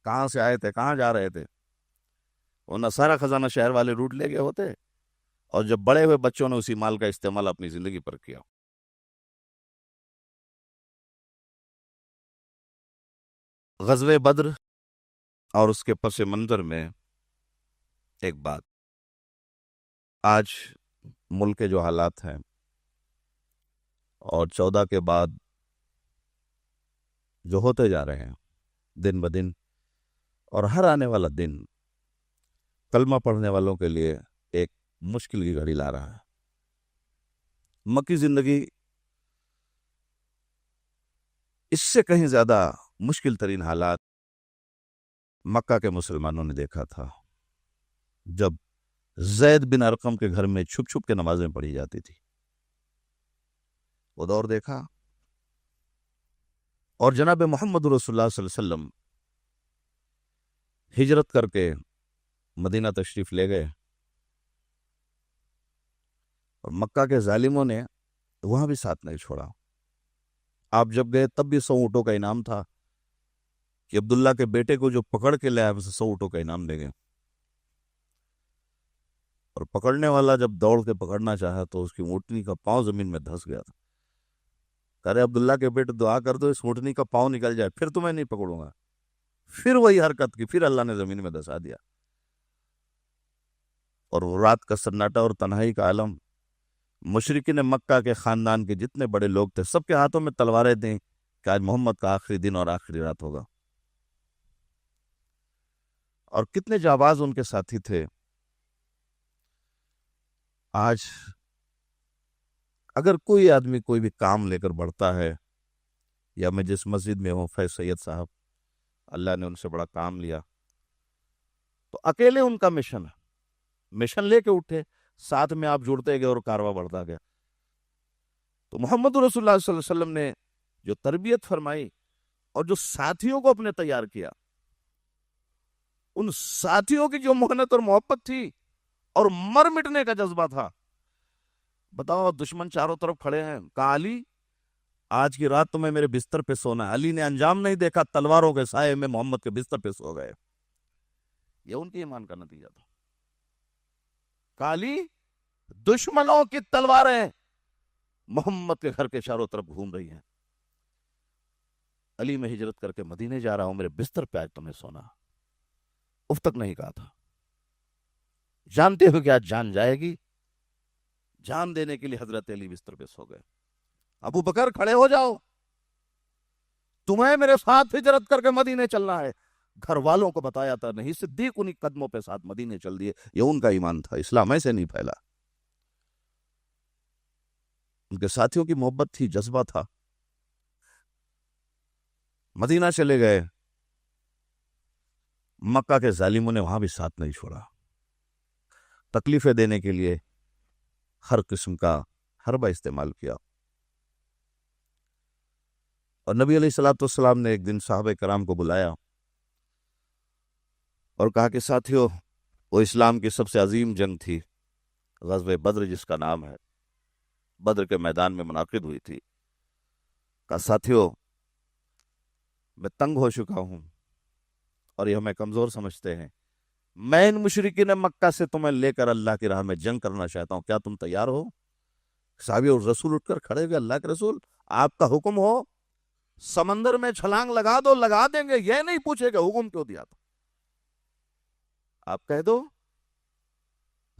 کہاں سے آئے تھے، کہاں جا رہے تھے؟ ورنہ سارا خزانہ شہر والے روٹ لے گئے ہوتے اور جب بڑے ہوئے بچوں نے اسی مال کا استعمال اپنی زندگی پر کیا. غزوہ بدر اور اس کے پس منظر میں ایک بات، آج ملک کے جو حالات ہیں اور 14 کے بعد جو ہوتے جا رہے ہیں دن بدن، اور ہر آنے والا دن کلمہ پڑھنے والوں کے لیے ایک مشکل کی گھڑی لا رہا ہے. مکی زندگی اس سے کہیں زیادہ مشکل ترین حالات مکہ کے مسلمانوں نے دیکھا تھا، جب زید بن ارقم کے گھر میں چھپ چھپ کے نمازیں پڑھی جاتی تھی. وہ دور دیکھا اور جناب محمد رسول اللہ صلی اللہ علیہ وسلم ہجرت کر کے مدینہ تشریف لے گئے اور مکہ کے ظالموں نے وہاں بھی ساتھ نہیں چھوڑا. آپ جب گئے تب بھی 100 اونٹوں کا انعام تھا کہ عبداللہ کے بیٹے کو جو پکڑ کے لے آئے اسے 100 اونٹوں کا انعام دے گئے. اور پکڑنے والا جب دوڑ کے پکڑنا چاہا تو اس کی اونٹنی کا پاؤں زمین میں دھس گیا تھا. ارے عبداللہ کے بیٹے دعا کر دو اس اونٹنی کا پاؤں نکل جائے پھر تمہیں نہیں پکڑوں گا. پھر وہی حرکت کی، پھر اللہ نے زمین میں دھسا دیا اور وہ رات کا سناٹا اور تنہائی کا عالم. مشرکین مکہ کے خاندان کے جتنے بڑے لوگ تھے سب کے ہاتھوں میں تلواریں دیں کہ آج محمد کا آخری دن اور آخری رات ہوگا. اور کتنے جانباز ان کے ساتھی تھے. آج اگر کوئی آدمی کوئی بھی کام لے کر بڑھتا ہے، یا میں جس مسجد میں ہوں، فیض سید صاحب، اللہ نے ان سے بڑا کام لیا، تو اکیلے ان کا مشن لے کے اٹھے، ساتھ میں آپ جڑتے گئے اور کارواں بڑھتا گیا. تو محمد رسول اللہ صلی اللہ علیہ وسلم نے جو تربیت فرمائی اور جو ساتھیوں کو اپنے تیار کیا، ان ساتھیوں کی جو محنت اور محبت تھی اور مر مٹنے کا جذبہ تھا. بتاؤ، دشمن چاروں طرف کھڑے ہیں، کہا علی آج کی رات تمہیں میرے بستر پہ سونا ہے. علی نے انجام نہیں دیکھا، تلواروں کے سائے میں محمد کے بستر پہ سو گئے. یہ ان کے ایمان کا نتیجہ تھا. کہا علی دشمنوں کی تلواریں محمد کے گھر کے چاروں طرف گھوم رہی ہیں. علی میں ہجرت کر کے مدینے جا رہا ہوں، میرے بستر پہ آج تمہیں سونا. اف تک نہیں کہا تھا. جانتے ہو کہ آج جان جائے گی. جان دینے کے لیے حضرت علی بستر پہ سو گئے. ابو بکر کھڑے ہو جاؤ، تمہیں میرے ساتھ ہجرت کر کے مدینے چلنا ہے. گھر والوں کو بتایا تھا نہیں، صدیق انہی قدموں پہ ساتھ مدینے چل دیے. یہ ان کا ایمان تھا. اسلام ایسے نہیں پھیلا. ان کے ساتھیوں کی محبت تھی، جذبہ تھا. مدینہ چلے گئے. مکہ کے ظالموں نے وہاں بھی ساتھ نہیں چھوڑا. تکلیفیں دینے کے لیے ہر قسم کا حربہ استعمال کیا. اور نبی علیہ الصلوۃ والسلام نے ایک دن صحابہ کرام کو بلایا اور کہا کہ ساتھیو، وہ اسلام کی سب سے عظیم جنگ تھی، غزوہ بدر جس کا نام ہے، بدر کے میدان میں منعقد ہوئی تھی. کہا ساتھیو، میں تنگ ہو چکا ہوں اور یہ ہمیں کمزور سمجھتے ہیں. میں ان مشرکین مکہ سے تمہیں لے کر اللہ کی راہ میں جنگ کرنا چاہتا ہوں، کیا تم تیار ہو؟ صحابی اور رسول اٹھ کر کھڑے ہوئے. اللہ کے رسول، آپ کا حکم ہو، سمندر میں چھلانگ لگا دو، لگا دیں گے. یہ نہیں پوچھے کہ حکم کیوں دیا تھا. آپ کہہ دو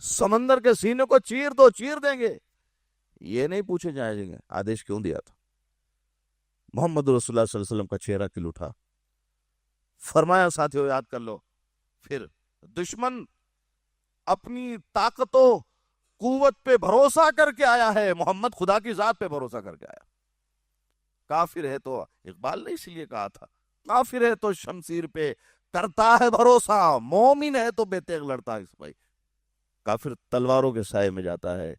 سمندر کے سینے کو چیر دو، چیر دیں گے. یہ نہیں پوچھے جائیں گے آدیش کیوں دیا تھا. محمد رسول اللہ صلی اللہ علیہ وسلم کا چہرہ کھل اٹھا. فرمایا ساتھیو یاد کر لو، پھر دشمن اپنی طاقت و قوت پہ بھروسہ کر کے آیا ہے، محمد خدا کی ذات پہ بھروسہ کر کے آیا. کافر ہے تو، اقبال نے اس لیے کہا تھا، کافر ہے تو شمشیر پہ کرتا ہے بھروسہ، مومن ہے تو بے تیغ لڑتا ہے. بھائی کافر تلواروں کے سائے میں جاتا ہے،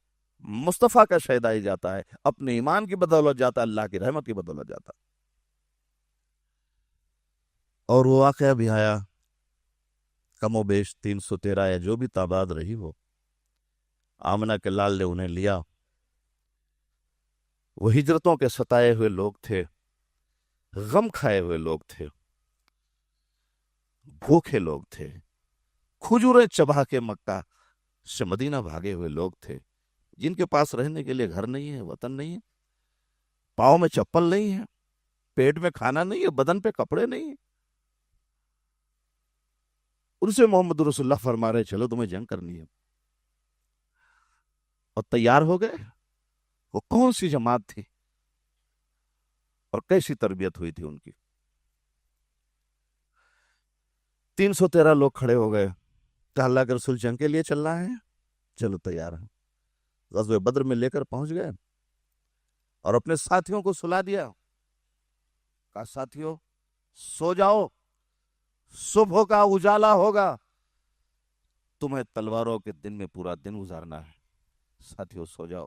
مصطفیٰ کا شہدائی جاتا ہے، اپنے ایمان کی بدولت جاتا ہے، اللہ کی رحمت کی بدولت جاتا ہے. اور وہ واقعہ بھی آیا، کم و بیش 313 یا جو بھی تعداد رہی ہو. آمنہ کے لال نے انہیں لیا. وہ ہجرتوں کے ستائے ہوئے لوگ تھے، غم کھائے ہوئے لوگ تھے، بھوکے لوگ تھے، کھجوریں چبا کے مکہ سے مدینہ بھاگے ہوئے لوگ تھے، جن کے پاس رہنے کے لیے گھر نہیں ہے، وطن نہیں ہے، پاؤں میں چپل نہیں ہے، پیٹ میں کھانا نہیں ہے، بدن پہ کپڑے نہیں ہیں. ان سے محمد رسول اللہ فرما رہے چلو تمہیں جنگ کرنی ہے. اور تیار ہو گئے. وہ کون سی جماعت تھی اور کیسی تربیت ہوئی تھی ان کی. 313 لوگ کھڑے ہو گئے. کہ اللہ کے رسول جنگ کے لیے چلنا ہے، چلو تیار ہیں. غزوہ بدر میں لے کر پہنچ گئے اور اپنے ساتھیوں کو سلا دیا. کہا ساتھیوں سو جاؤ، صبح کا اجالا ہوگا، تمہیں تلواروں کے دن میں پورا دن گزارنا ہے. ساتھیوں سو جاؤ.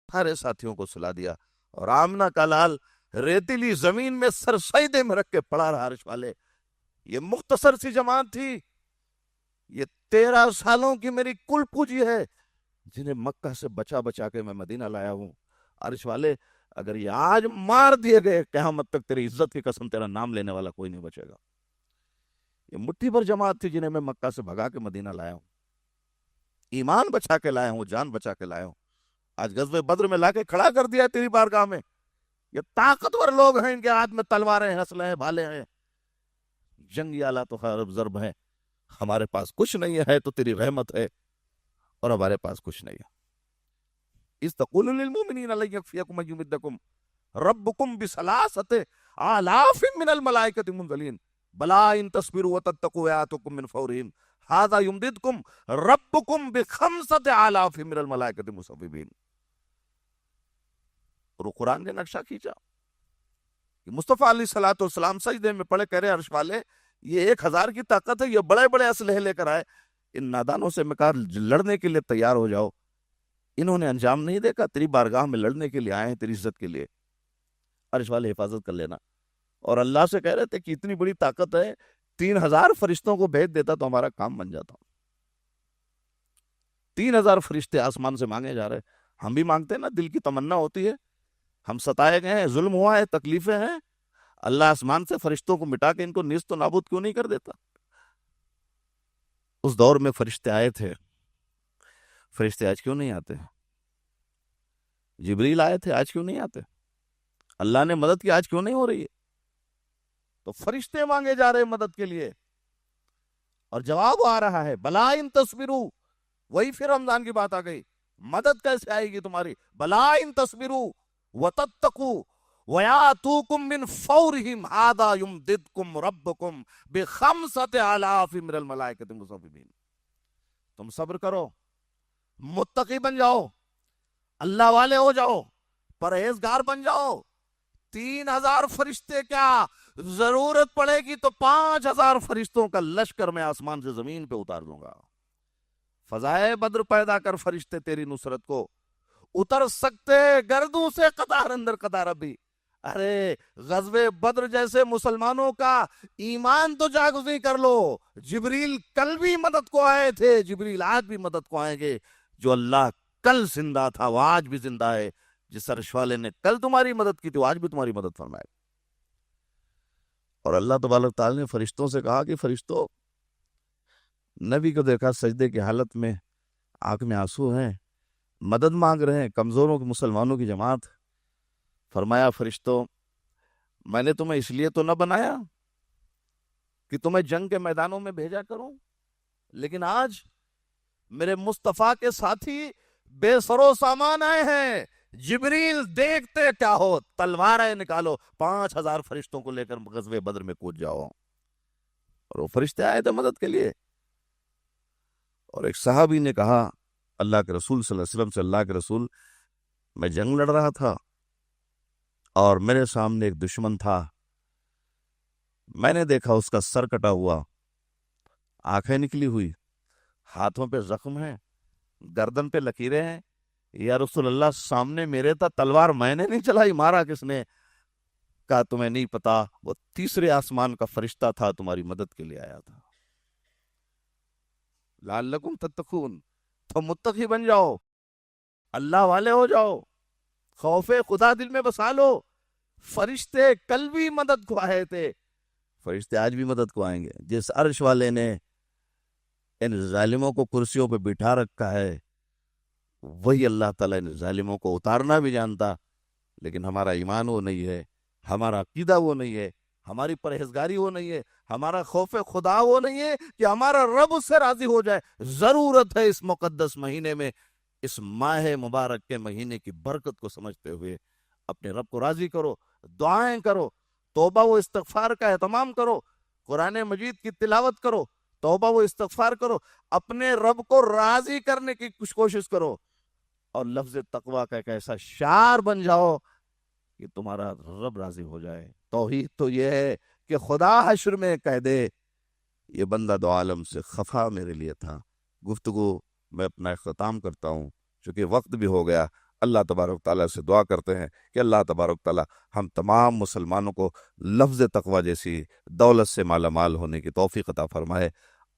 سارے ساتھیوں کو سلا دیا اور آمنہ کا لال ریتیلی زمین میں سر سجدے میں رکھ کے پڑا رہا. عرش والے، یہ مختصر سی جماعت تھی، یہ 13 سالوں کی میری کل پوجی ہے، جنہیں مکہ سے بچا بچا کے میں مدینہ لایا ہوں. عرش والے، اگر یہ آج مار دیے گئے، قیامت تک تیری عزت کی قسم تیرا نام لینے والا کوئی نہیں بچے گا. یہ مٹھی بھر جماعت تھی جنہیں میں مکہ سے بھگا کے مدینہ لایا ہوں، ایمان بچا کے لایا ہوں، جان بچا کے لایا ہوں. آج غزوہ بدر میں لا کے کھڑا کر دیا تیری بارگاہ میں. یہ طاقتور لوگ ہیں، ان کے ہاتھ میں تلواریں ہیں، اسلحے ہیں، بھالے ہیں، جنگی آلات و ضرب ہیں، ہمارے پاس کچھ نہیں ہے تو تیری رحمت ہے، اور ہمارے پاس کچھ نہیں ہے۔ اذ تقول للمؤمنین لن یکفیکم ان یمدکم ربکم بثلاثۃ آلاف من الملائکۃ منزلین بلا ان تصبروا وتتقوا ویاتکم من فورہم ھذا یمددکم ربکم بخمسۃ آلاف من الملائکۃ مصوبین۔ اور قرآن نے نقشہ کھینچا کہ مصطفیٰ علیہ الصلوۃ والسلام سجدے میں پڑے کہہ رہے عرش والے یہ 1000 کی طاقت ہے، یہ بڑے بڑے اسلحے لے کر آئے، ان نادانوں سے میں کہا لڑنے کے لیے تیار ہو جاؤ، انہوں نے انجام نہیں دیکھا، تیری بارگاہ میں لڑنے کے لیے آئے ہیں، تیری عزت کے لیے، عرش والے حفاظت کر لینا۔ اور اللہ سے کہہ رہے تھے کہ اتنی بڑی طاقت ہے، 3000 فرشتوں کو بھیج دیتا تو ہمارا کام بن جاتا۔ 3000 فرشتے آسمان سے مانگے جا رہے، ہم بھی مانگتے ہیں نا، دل کی تمنا ہوتی ہے، ہم ستائے گئے ہیں، ظلم ہوا ہے، تکلیفیں ہیں، اللہ آسمان سے فرشتوں کو مٹا کے ان کو نیست و نابود کیوں نہیں کر دیتا؟ اس دور میں فرشتے آئے تھے، فرشتے آج کیوں نہیں آتے؟ جبریل آئے تھے، آج کیوں نہیں آتے؟ اللہ نے مدد کی، آج کیوں نہیں ہو رہی ہے؟ تو فرشتے مانگے جا رہے مدد کے لیے، اور جواب آ رہا ہے بلا ان تصبروا۔ وہی پھر رمضان کی بات آ گئی، مدد کیسے آئے گی تمہاری؟ بلا ان تصبروا وتتقوا ویاتوکم من فورہم ھذا یمددکم ربکم بخمسۃ آلاف من الملائکۃ مصوبین۔ تم صبر کرو، متقی بن جاؤ، اللہ والے ہو جاؤ، پرہیزگار بن جاؤ، 3000 فرشتے کیا، ضرورت پڑے گی تو 5000 فرشتوں کا لشکر میں آسمان سے زمین پہ اتار دوں گا۔ فضائے بدر پیدا کر فرشتے تیری نصرت کو، اتر سکتے گردوں سے قطار اندر قطار ابھی۔ ارے غزوہ بدر جیسے مسلمانوں کا ایمان تو جاگزی کر لو، جبریل کل بھی مدد کو آئے تھے، جبریل آج بھی مدد کو آئیں گے۔ جو اللہ کل زندہ تھا وہ آج بھی زندہ ہے، جس عرش والے نے کل تمہاری مدد کی تھی وہ آج بھی تمہاری مدد فرمائے۔ اور اللہ تبارک تعالیٰ نے فرشتوں سے کہا کہ فرشتوں، نبی کو دیکھا سجدے کی حالت میں، آنکھ میں آنسو ہیں، مدد مانگ رہے ہیں، کمزوروں کے مسلمانوں کی جماعت۔ فرمایا فرشتوں، میں نے تمہیں اس لیے تو نہ بنایا کہ تمہیں جنگ کے میدانوں میں بھیجا کروں، لیکن آج میرے مصطفیٰ کے ساتھی بے سر و سامان آئے ہیں، جبریل دیکھتے کیا ہو، تلواریں نکالو، 5000 فرشتوں کو لے کر غزوہ بدر میں کود جاؤ۔ اور وہ فرشتے آئے تھے مدد کے لیے۔ اور ایک صحابی نے کہا اللہ کے رسول صلی اللہ علیہ وسلم سے، اللہ کے رسول، میں جنگ لڑ رہا تھا اور میرے سامنے ایک دشمن تھا، میں نے دیکھا اس کا سر کٹا ہوا، آنکھیں نکلی ہوئی، ہاتھوں پہ زخم ہیں، گردن پہ لکیریں ہیں، یا رسول اللہ سامنے میرے تھا، تلوار میں نے نہیں چلائی، مارا کس نے؟ کہا تمہیں نہیں پتا، وہ تیسرے آسمان کا فرشتہ تھا، تمہاری مدد کے لیے آیا تھا۔ لعلکم تتقون، تو متقی بن جاؤ، اللہ والے ہو جاؤ، خوف خدا دل میں بسا لو۔ فرشتے کل بھی مدد کو آئے تھے، فرشتے آج بھی مدد کو آئیں گے۔ جس عرش والے نے ان ظالموں کو کرسیوں پہ بٹھا رکھا ہے، وہی اللہ تعالیٰ ان ظالموں کو اتارنا بھی جانتا، لیکن ہمارا ایمان وہ نہیں ہے، ہمارا عقیدہ وہ نہیں ہے، ہماری پرہیزگاری وہ نہیں ہے، ہمارا خوف خدا وہ نہیں ہے کہ ہمارا رب اس سے راضی ہو جائے۔ ضرورت ہے اس مقدس مہینے میں، اس ماہ مبارک کے مہینے کی برکت کو سمجھتے ہوئے اپنے رب کو راضی کرو، دعائیں کرو، توبہ و استغفار کا اہتمام کرو، قرآن مجید کی تلاوت کرو، توبہ و استغفار کرو، اپنے رب کو راضی کرنے کی کچھ کوشش کرو، اور لفظ تقویٰ کا ایک ایسا شعار بن جاؤ کہ تمہارا رب راضی ہو جائے۔ توحید تو یہ ہے کہ خدا حشر میں کہہ دے یہ بندہ دو عالم سے خفا میرے لیے تھا۔ گفتگو میں اپنا اختتام کرتا ہوں چونکہ وقت بھی ہو گیا۔ اللہ تبارک تعالیٰ سے دعا کرتے ہیں کہ اللہ تبارک تعالیٰ ہم تمام مسلمانوں کو لفظ تقویٰ جیسی دولت سے مالا مال ہونے کی توفیق عطا فرمائے۔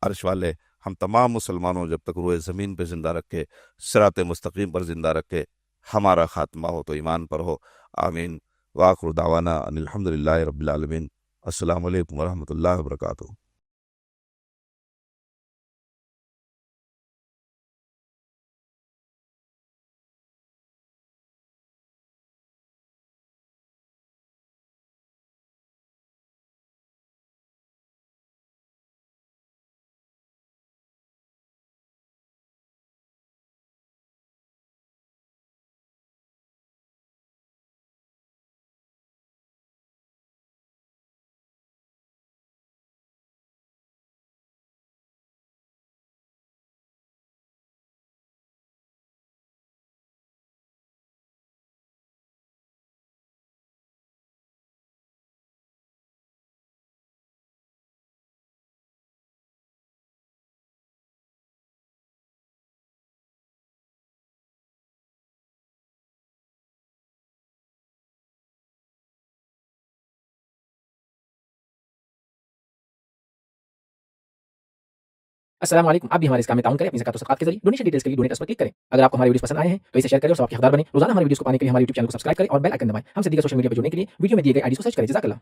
عرش والے ہم تمام مسلمانوں جب تک روئے زمین پہ زندہ رکھے، صراط مستقیم پر زندہ رکھے، ہمارا خاتمہ ہو تو ایمان پر ہو، آمین۔ وآخر دعوانا ان الحمدللہ رب العالمین۔ السلام علیکم ورحمۃ اللہ وبرکاتہ۔
السلام علیکم. آپ بھی ہمارے اس کام میں تعاون کریں اپنی زکات و صدقات کے ذریعے. ڈونیشن ڈیٹیلز کے لیے ڈونیٹ اس پر کلک کریں. اگر آپ کو ہمارے ویڈیوز پسند آئے ہیں تو اسے شیئر کریں اور ثواب کے حقدار بنیں. روزانہ ہمارے ویڈیوز کو پانے کے لیے ہمارے یوٹیوب چینل کو سبسکرائب کریں اور بیل آئکن دبائیں. ہم سے دیگر سوشل میڈیا پر جڑنے کے لیے ویڈیو میں دیے گئے آئی ڈی کو سرچ کریں. جزاک اللہ.